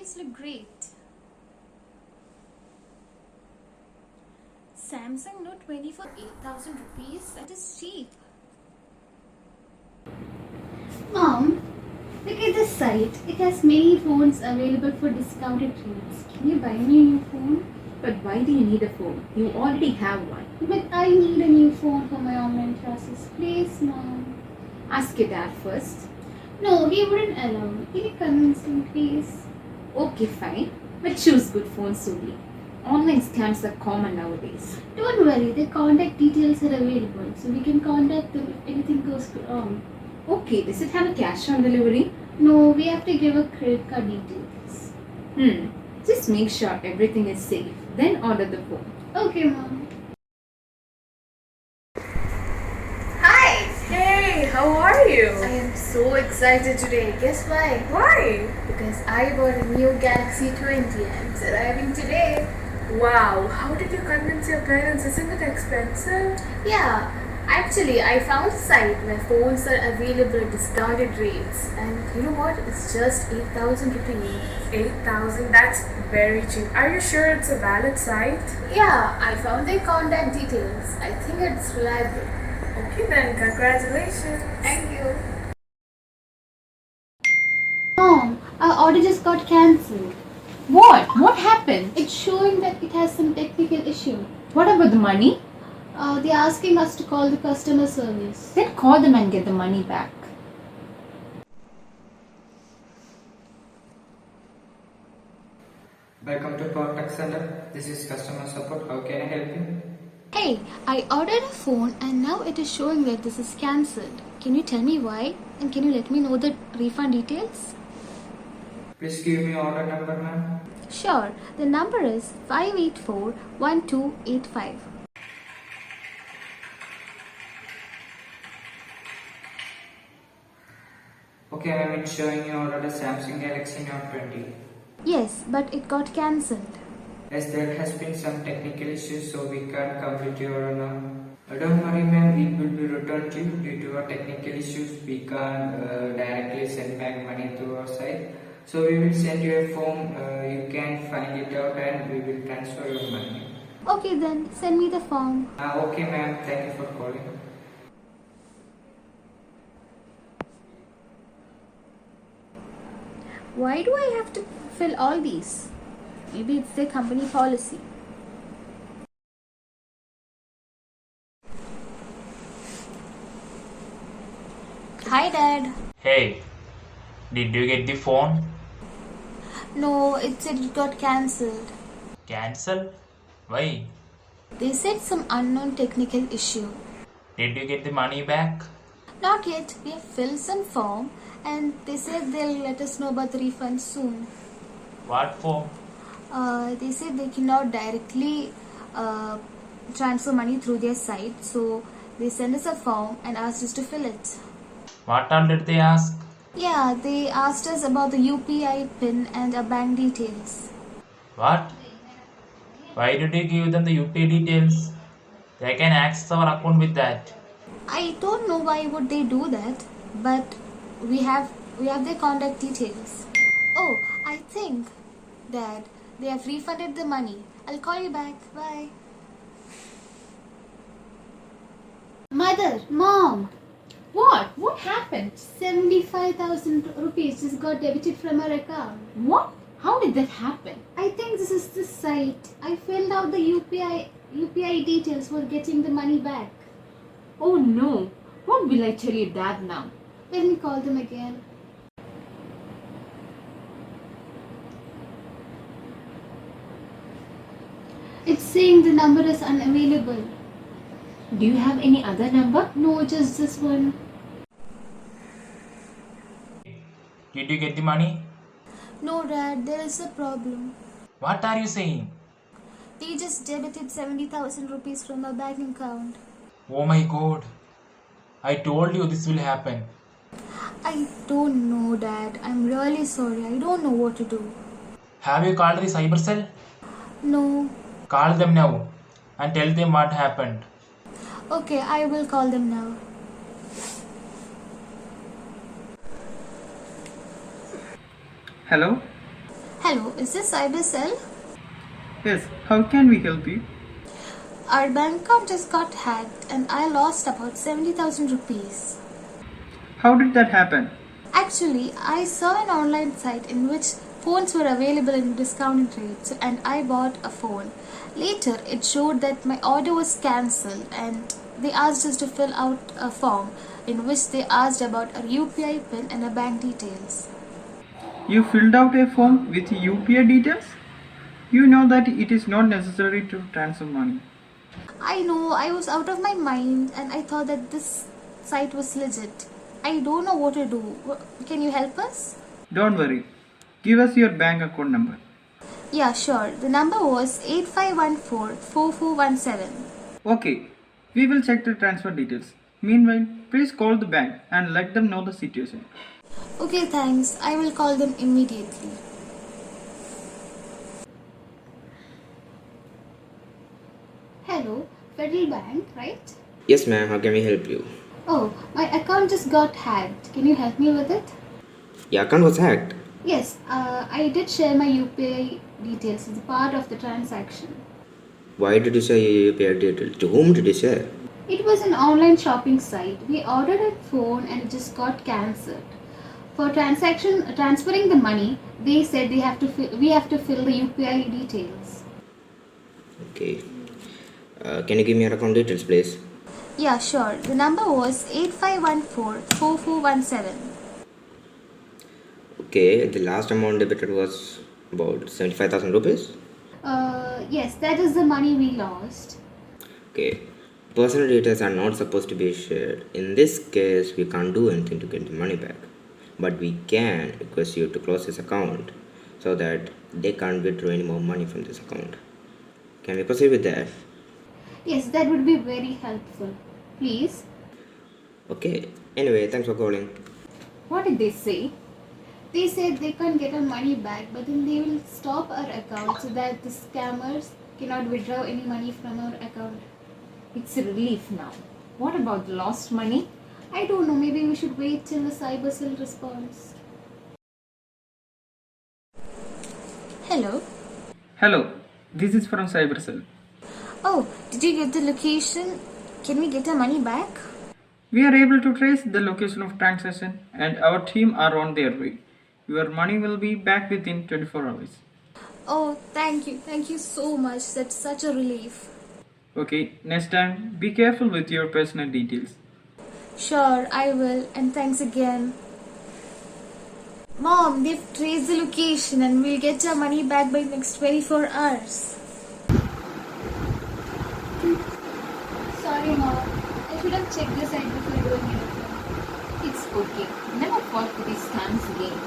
screens look great. Samsung Note 20 for 8,000 rupees? That is cheap. Mom, look at this site. It has many phones available for discounted rates. Can you buy me a new phone? But why do you need a phone? You already have one. But I need a new phone for my online classes. Please, Mom. Ask your dad first. No, he wouldn't allow me. Can you convince him, please? Okay, fine. But choose good phones only. Online scams are common nowadays. Don't worry, their contact details are available, so we can contact them if anything goes wrong. Okay, does it have a cash on delivery? No, we have to give a credit card details. Just make sure everything is safe. Then order the phone. Okay, Mom. Hi! Hey, how are you? I am so excited today. Guess why? Why? Because I bought a new Galaxy 20 and it's arriving today. Wow, how did you convince your parents? Isn't it expensive? Yeah, actually, I found a site where phones are available at discounted rates. And you know what? It's just 8,000 rupees. 8,000? That's very cheap. Are you sure it's a valid site? Yeah, I found their contact details. I think it's reliable. Okay then, congratulations. Thank you. Mom, our order just got cancelled. What? What happened? It's showing that it has some technical issue. What about the money? They're asking us to call the customer service. Then call them and get the money back. Welcome to Contact Center. This is customer support. How can I help you? Hey, I ordered a phone and now it is showing that this is cancelled. Can you tell me why? And can you let me know the refund details? Please give me order number, ma'am. Sure, the number is 5841285. Okay, ma'am, it's showing you ordered a Samsung Galaxy Note 20. Yes, but it got cancelled. Yes, there has been some technical issues, so we can't complete your order now. Don't worry, ma'am, it will be returned to you due to our technical issues. We can't directly send back money to our site. So we will send you a form. You can find it out and we will transfer your money. Okay then, send me the form. Okay, ma'am. Thank you for calling. Why do I have to fill all these? Maybe it's their company policy. Hi Dad. Hey, did you get the phone? No, it said it got cancelled. Cancel? Why? They said some unknown technical issue. Did you get the money back? Not yet. We have filled some form and they said they'll let us know about the refund soon. What form? They said they cannot directly transfer money through their site, so they sent us a form and asked us to fill it. What all did they ask? Yeah, they asked us about the UPI PIN and our bank details. What? Why did you give them the UPI details? They can access our account with that. I don't know why would they do that, but we have their contact details. Oh, I think that they have refunded the money. I'll call you back. Bye. Mother, Mom, What? What happened? 75,000 rupees just got debited from our account. What? How did that happen? I think this is the site. I filled out the UPI details for getting the money back. Oh no. What will I tell your dad now? Let me call them again. It's saying the number is unavailable. Do you have any other number? No, just this one. Did you get the money? No, Dad, there is a problem. What are you saying? They just debited 70,000 rupees from our bank account. Oh my god. I told you this will happen. I don't know, Dad. I'm really sorry. I don't know what to do. Have you called the cyber cell? No. Call them now and tell them what happened. Okay, I will call them now. Hello? Hello, is this CyberCell? Yes, how can we help you? Our bank account just got hacked and I lost about 70,000 rupees. How did that happen? Actually, I saw an online site in which phones were available in discounted rates and I bought a phone. Later, it showed that my order was cancelled and they asked us to fill out a form in which they asked about our UPI PIN and our bank details. You filled out a form with UPI details? You know that it is not necessary to transfer money. I know, I was out of my mind and I thought that this site was legit. I don't know what to do. Can you help us? Don't worry. Give us your bank account number. Yeah, sure. The number was 8514-4417. Okay, we will check the transfer details. Meanwhile, please call the bank and let them know the situation. Okay, thanks. I will call them immediately. Hello, Federal Bank, right? Yes, ma'am. How can we help you? Oh, my account just got hacked. Can you help me with it? Your account was hacked. Yes, I did share my UPI details as a part of the transaction. Why did you share your UPI details? To whom did you share? It was an online shopping site. We ordered a phone and it just got cancelled. For transferring the money, they said we have to fill the UPI details. Okay. Can you give me your account details, please? Yeah, sure. The number was 8514-4417. Okay. The last amount debited was about 75,000 rupees. Yes, that is the money we lost. Okay. Personal details are not supposed to be shared. In this case, we can't do anything to get the money back. But we can request you to close this account so that they can't withdraw any more money from this account. Can we proceed with that? Yes, that would be very helpful. Please. Okay. Anyway, thanks for calling. What did they say? They said they can't get our money back, but then they will stop our account so that the scammers cannot withdraw any money from our account. It's a relief now. What about the lost money? I don't know, maybe we should wait till the CyberCell responds. Hello. Hello, this is from CyberCell. Oh, did you get the location? Can we get our money back? We are able to trace the location of transaction and our team are on their way. Your money will be back within 24 hours. Oh, thank you. Thank you so much. That's such a relief. Okay, next time be careful with your personal details. Sure, I will. And thanks again. Mom, they've traced the location and we'll get our money back by next 24 hours. Sorry, Mom. I should have checked the site before doing anything. It's okay. Never fall for these scams again.